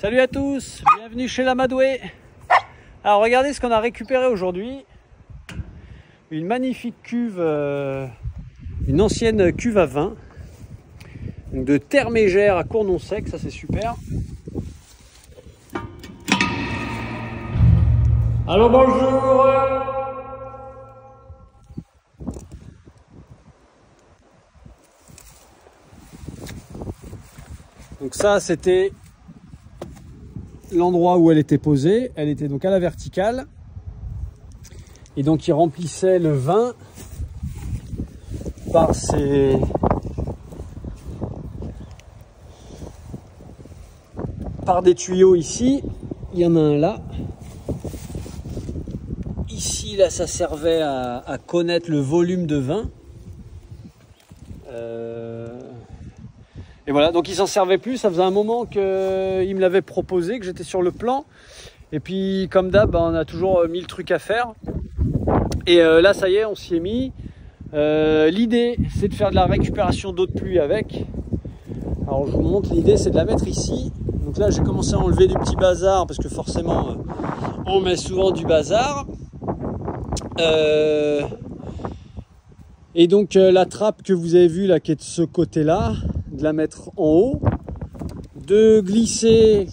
Salut à tous, bienvenue chez l'Amadoué. Alors regardez ce qu'on a récupéré aujourd'hui. Une magnifique cuve, une ancienne cuve à vin. Donc de terre mégère à Cournon-Sec, ça c'est super. Alors bonjour. Donc ça c'était l'endroit où elle était posée. Elle était donc à la verticale. Et donc il remplissait le vin par des tuyaux ici. Il y en a un là. Ici, là, ça servait à connaître le volume de vin. Et voilà, donc il s'en servait plus. Ça faisait un moment qu'il me l'avait proposé, que j'étais sur le plan. Et puis, comme d'hab, on a toujours 1000 trucs à faire. Et là, ça y est, on s'y est mis. L'idée, c'est de faire de la récupération d'eau de pluie avec. Alors, je vous montre, l'idée, c'est de la mettre ici. Donc là, j'ai commencé à enlever du petit bazar, parce que forcément, on met souvent du bazar. Et donc, la trappe que vous avez vue, là, qui est de ce côté-là, de la mettre en haut, de glisser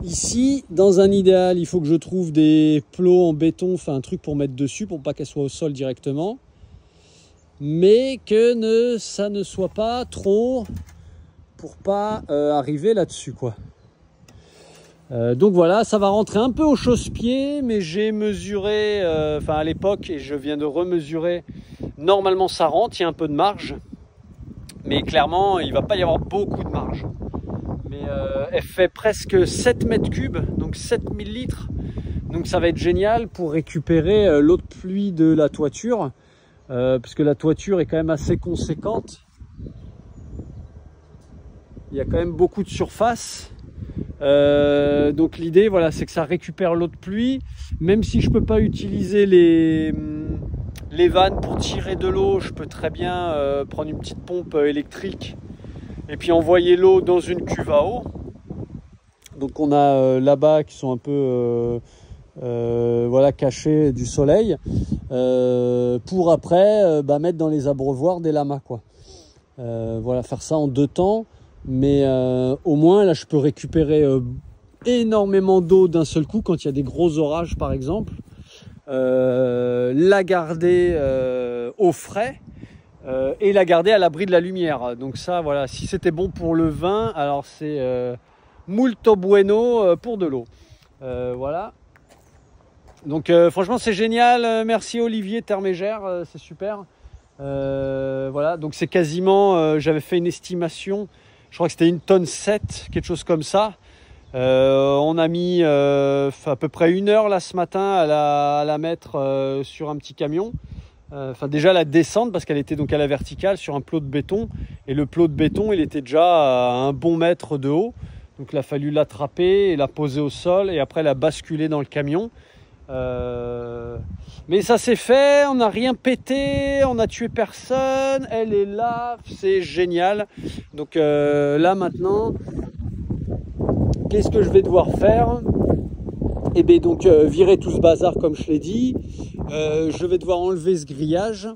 ici. Dans un idéal, il faut que je trouve des plots en béton, enfin un truc pour mettre dessus, pour pas qu'elle soit au sol directement, mais que ça ne soit pas trop, pour pas arriver là-dessus, quoi. Donc voilà, ça va rentrer un peu au chausse-pied, mais j'ai mesuré, enfin à l'époque, et je viens de remesurer, normalement ça rentre, il y a un peu de marge, mais clairement il va pas y avoir beaucoup de marge. Mais elle fait presque 7 mètres cubes, donc 7000 litres. Donc ça va être génial pour récupérer l'eau de pluie de la toiture, puisque la toiture est quand même assez conséquente. Il y a quand même beaucoup de surface. Donc l'idée, voilà, c'est que ça récupère l'eau de pluie. Même si je peux pas utiliser les vannes pour tirer de l'eau, je peux très bien prendre une petite pompe électrique et puis envoyer l'eau dans une cuve à eau. Donc on a là-bas qui sont un peu voilà, cachés du soleil, pour après mettre dans les abreuvoirs des lamas, quoi. Voilà, faire ça en 2 temps, mais au moins là je peux récupérer énormément d'eau d'un seul coup quand il y a des gros orages par exemple, la garder au frais, et la garder à l'abri de la lumière. Donc ça, voilà, si c'était bon pour le vin, alors c'est molto bueno pour de l'eau. Voilà. Donc franchement c'est génial. Merci Olivier Terre Mégère, c'est super. Voilà, donc c'est quasiment, j'avais fait une estimation, je crois que c'était 1,7 tonne, quelque chose comme ça. On a mis à peu près 1 heure là ce matin à la mettre sur un petit camion. Enfin déjà la descendre, parce qu'elle était donc à la verticale sur un plot de béton, et le plot de béton il était déjà à un bon mètre de haut, donc il a fallu l'attraper et la poser au sol et après la basculer dans le camion. Mais ça s'est fait, on n'a rien pété, on n'a tué personne, elle est là, c'est génial. Donc là maintenant, qu'est-ce que je vais devoir faire? Et bien donc virer tout ce bazar comme je l'ai dit. Je vais devoir enlever ce grillage,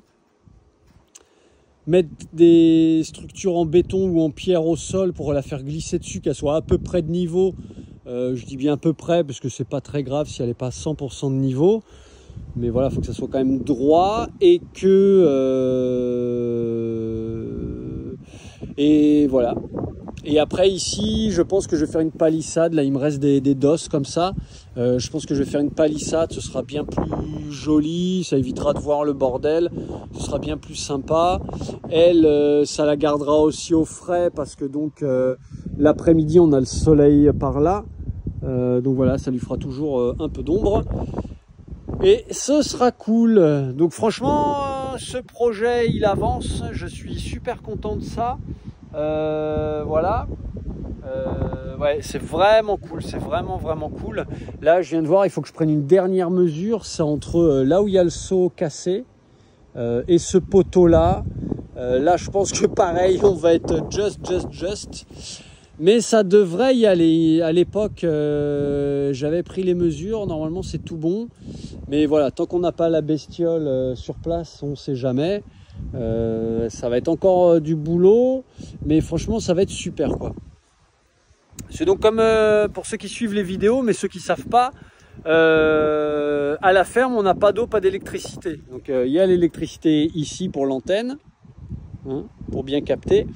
mettre des structures en béton ou en pierre au sol pour la faire glisser dessus, qu'elle soit à peu près de niveau. Je dis bien à peu près parce que c'est pas très grave si elle n'est pas à 100% de niveau, mais voilà, il faut que ça soit quand même droit et que et voilà. Et après ici, je pense que je vais faire une palissade. Là, il me reste des dosses comme ça. Je pense que je vais faire une palissade. Ce sera bien plus joli. Ça évitera de voir le bordel. Ce sera bien plus sympa. Elle, ça la gardera aussi au frais parce que donc l'après-midi, on a le soleil par là. Donc voilà, ça lui fera toujours un peu d'ombre. Et ce sera cool. Donc franchement, ce projet, il avance. Je suis super content de ça. Voilà, ouais, c'est vraiment cool, c'est vraiment cool. Là je viens de voir, il faut que je prenne une dernière mesure, c'est entre là où il y a le seau cassé et ce poteau là. Là je pense que pareil, on va être just. Mais ça devrait y aller. À l'époque, j'avais pris les mesures. Normalement, c'est tout bon. Mais voilà, tant qu'on n'a pas la bestiole sur place, on ne sait jamais. Ça va être encore du boulot. Mais franchement, ça va être super, quoi. C'est donc comme pour ceux qui suivent les vidéos, mais ceux qui ne savent pas, à la ferme, on n'a pas d'eau, pas d'électricité. Donc, il y a l'électricité ici pour l'antenne, hein, pour bien capter.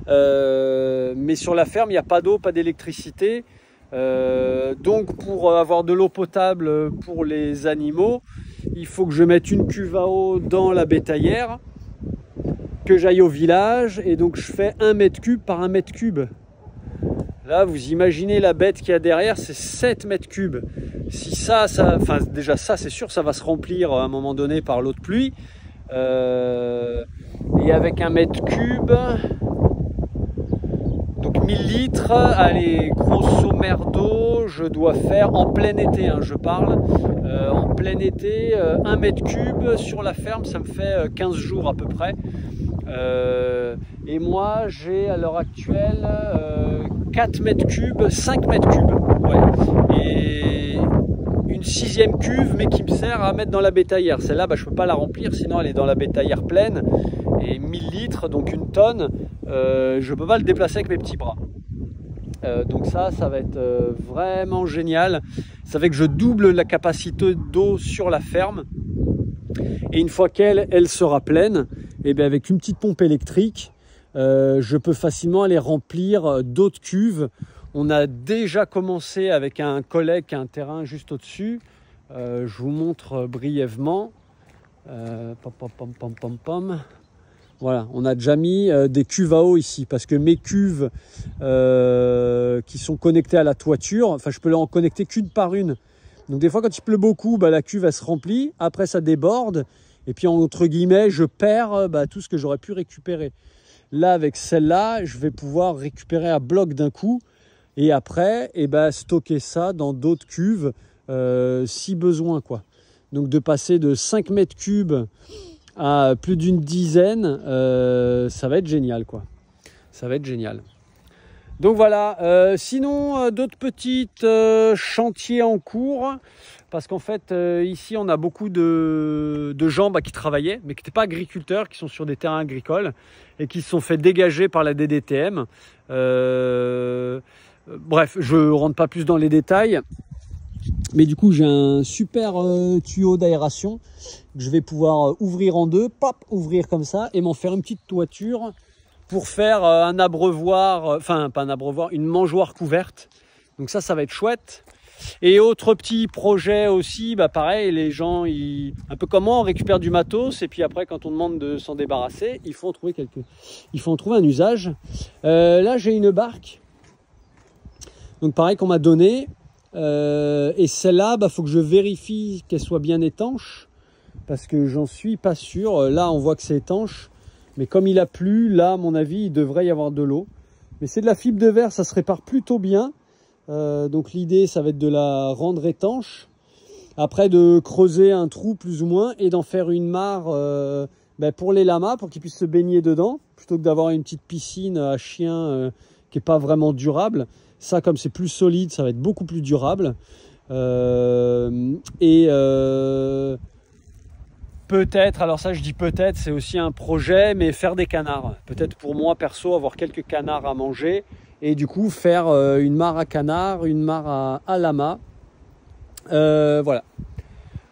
Mais sur la ferme, il n'y a pas d'eau, pas d'électricité. Donc pour avoir de l'eau potable pour les animaux, il faut que je mette une cuve à eau dans la bétaillère, que j'aille au village, et donc je fais 1 mètre cube par 1 mètre cube. Là, vous imaginez la bête qu'il y a derrière, c'est 7 mètres cubes. Si enfin déjà ça, c'est sûr, ça va se remplir à un moment donné par l'eau de pluie. Et avec 1 mètre cube, donc 1000 litres, allez, grosso merdo, je dois faire en plein été, hein, je parle, en plein été, 1 mètre cube sur la ferme, ça me fait 15 jours à peu près. Et moi, j'ai à l'heure actuelle 4 mètres cubes, 5 mètres cubes, ouais. Et une 6e cuve, mais qui me sert à mettre dans la bétaillère. Celle-là, je ne peux pas la remplir, sinon elle est dans la bétaillère pleine. Et 1000 litres, donc 1 tonne, je ne peux pas le déplacer avec mes petits bras. Donc ça va être vraiment génial. Ça fait que je double la capacité d'eau sur la ferme. Et une fois qu'elle sera pleine, et bien avec une petite pompe électrique, je peux facilement aller remplir d'autres cuves. On a déjà commencé avec un collègue qui a un terrain juste au-dessus. Je vous montre brièvement. Voilà, on a déjà mis des cuves à eau ici, parce que mes cuves qui sont connectées à la toiture, enfin je peux en connecter qu'une par une. Donc des fois quand il pleut beaucoup, la cuve elle se remplit, après ça déborde, et puis entre guillemets je perds tout ce que j'aurais pu récupérer. Là avec celle-là, je vais pouvoir récupérer à bloc d'un coup, et après stocker ça dans d'autres cuves si besoin, quoi. Donc de passer de 5 mètres cubes à plus d'une dizaine, ça va être génial, quoi. Ça va être génial. Donc voilà, sinon d'autres petites chantiers en cours, parce qu'en fait ici on a beaucoup de gens qui travaillaient, mais qui n'étaient pas agriculteurs, qui sont sur des terrains agricoles et qui se sont fait dégager par la DDTM. Bref, je ne rentre pas plus dans les détails. Mais du coup, j'ai un super tuyau d'aération que je vais pouvoir ouvrir en deux, ouvrir comme ça et m'en faire une petite toiture pour faire un abreuvoir, enfin pas un abreuvoir, une mangeoire couverte. Donc ça va être chouette. Et autre petit projet aussi, pareil, les gens, un peu comme moi, on récupère du matos et puis après, quand on demande de s'en débarrasser, il faut en trouver un usage. Là, j'ai une barque, donc pareil qu'on m'a donné. Et celle-là, faut que je vérifie qu'elle soit bien étanche, parce que j'en suis pas sûr. Là on voit que c'est étanche, mais comme il a plu, là à mon avis il devrait y avoir de l'eau. Mais c'est de la fibre de verre, ça se répare plutôt bien. Donc l'idée ça va être de la rendre étanche, après de creuser un trou plus ou moins et d'en faire une mare pour les lamas, pour qu'ils puissent se baigner dedans, plutôt que d'avoir une petite piscine à chiens qui est pas vraiment durable. Ça, comme c'est plus solide, ça va être beaucoup plus durable. Peut-être, alors ça je dis peut-être, c'est aussi un projet, mais faire des canards. Peut-être pour moi perso, avoir quelques canards à manger. Et du coup, faire une mare à canards, une mare à lama. Voilà.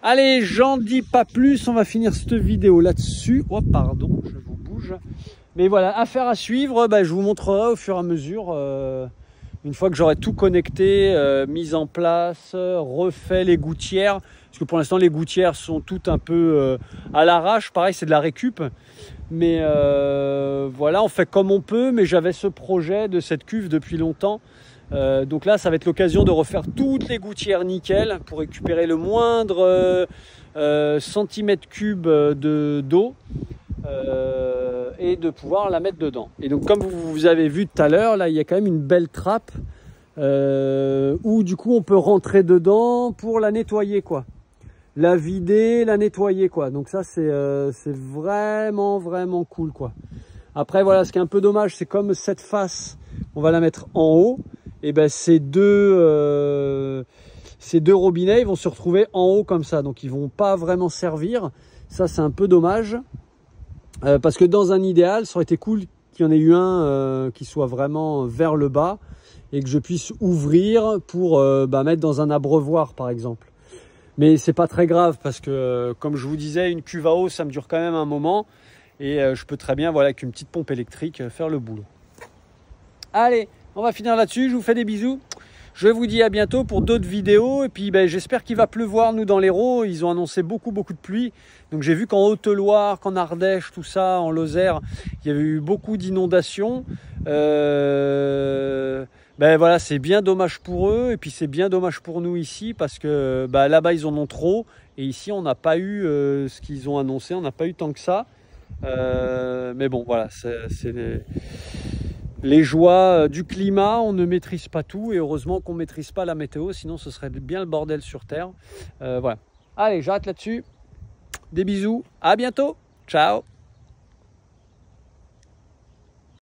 Allez, j'en dis pas plus, on va finir cette vidéo là-dessus. Oh, pardon, je vous bouge. Mais voilà, affaire à suivre, je vous montrerai au fur et à mesure. Une fois que j'aurai tout connecté, mis en place, refait les gouttières, parce que pour l'instant les gouttières sont toutes un peu à l'arrache, pareil c'est de la récup, mais voilà, on fait comme on peut, mais j'avais ce projet de cette cuve depuis longtemps, donc là ça va être l'occasion de refaire toutes les gouttières nickel, pour récupérer le moindre centimètre cube d'eau, et de pouvoir la mettre dedans. Et donc comme vous avez vu tout à l'heure, là il y a quand même une belle trappe où du coup on peut rentrer dedans pour la nettoyer, quoi. La vider, la nettoyer, quoi. Donc ça c'est vraiment cool, quoi. Après voilà, ce qui est un peu dommage, c'est comme cette face, on va la mettre en haut, et ben ces deux robinets ils vont se retrouver en haut comme ça, donc ils vont pas vraiment servir. Ça c'est un peu dommage, parce que dans un idéal, ça aurait été cool qu'il y en ait eu un qui soit vraiment vers le bas et que je puisse ouvrir pour mettre dans un abreuvoir par exemple. Mais c'est pas très grave parce que comme je vous disais, une cuve à eau ça me dure quand même un moment et je peux très bien, voilà, avec une petite pompe électrique faire le boulot. Allez, on va finir là-dessus, je vous fais des bisous. Je vous dis à bientôt pour d'autres vidéos. Et puis j'espère qu'il va pleuvoir. Nous dans l'Hérault, ils ont annoncé beaucoup de pluie. Donc j'ai vu qu'en Haute-Loire, qu'en Ardèche, tout ça, en Lozère, il y avait eu beaucoup d'inondations. Voilà, c'est bien dommage pour eux. Et puis c'est bien dommage pour nous ici parce que là-bas ils en ont trop. Et ici on n'a pas eu ce qu'ils ont annoncé. On n'a pas eu tant que ça. Mais bon, voilà, c'est les joies du climat, on ne maîtrise pas tout et heureusement qu'on ne maîtrise pas la météo, sinon ce serait bien le bordel sur Terre. Voilà. Allez, j'arrête là-dessus. Des bisous, à bientôt, ciao.